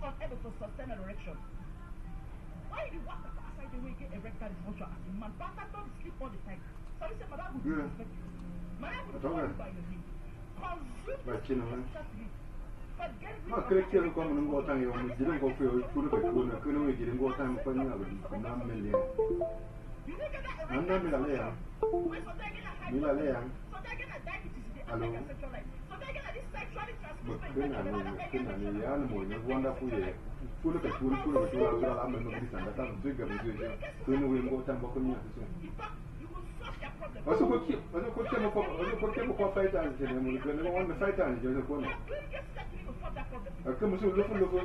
unable to sustain an erection. Why do you walk outside the way you get erectile dysfunction as a man? Bastard don't sleep all the time. So you say, Madam would disrespect you. Madam would call you by your name. Consume this sleep. Forget rid of 그렇게 해서 가면 거 땅에 오면 이런 거 그 그룹에 그놈의 이런 거 땅에 꺼내냐고 남mel이 안 남mel래야 밀래야 알로 그나 뭐 원다fuye 그룹에 그라 하면 뭐 비슷한다 딱 되게 무슨 그놈의 거 땅 먹고 냐 어서 그렇게 뭐 파이트 하는 게 뭐, 그런 거 원래 파이트 하는 게 저거 뭐냐? 그 무슨 루프.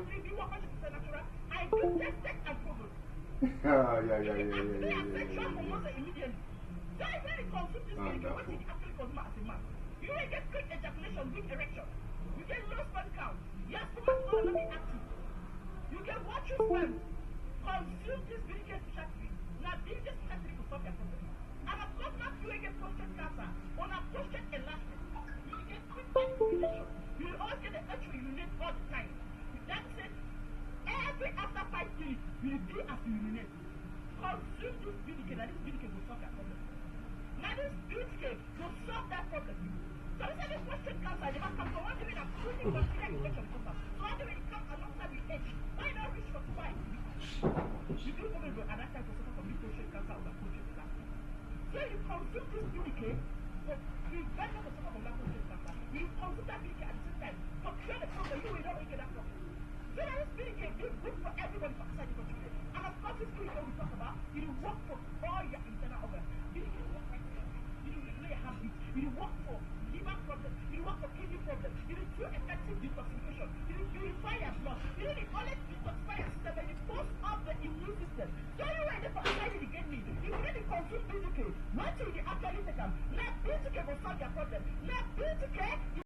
You will get quick ejaculation with erection. You get low sperm count. Your stomach will not be active. You get what you spend. Consume this delicate fishery. Now, this fishery will solve your problem. And of course, not you will get prostate cancer. On a prostate enlargement, you will get quick ejaculation. You will always get the urge to urinate all the time. That's it. Every after 5 minutes, you will be as you urinate. Consume this delicate, and this delicate will solve your problem. Now, this delicate will solve that problem. So this is the prostate cancer. They must come from one day and proving what the infection comes up. So one day when it comes alongside with age, why not reach for 5? You do probably go at that time to suffer from prostate cancer or prostate cancer. So you consume this delicate for prevent the suffer from prostate cancer. You consume that delicate at the same time to cure the problem. You will not make that problem. So that this delicate is good for everybody for outside the country. And of course, this delicate we talk about, it will work for all your internal organs. It will work right there. It will relay your heartbeat. It will work for liver problem. It will work for kidney problem. It will do effective detoxification. It will purify your blood. It will always detoxify your system and it boosts up the immune system. So you ready for outside the get me? If you really consume BTK, what will you actually take them? Let BTK will solve your problem. Let BTK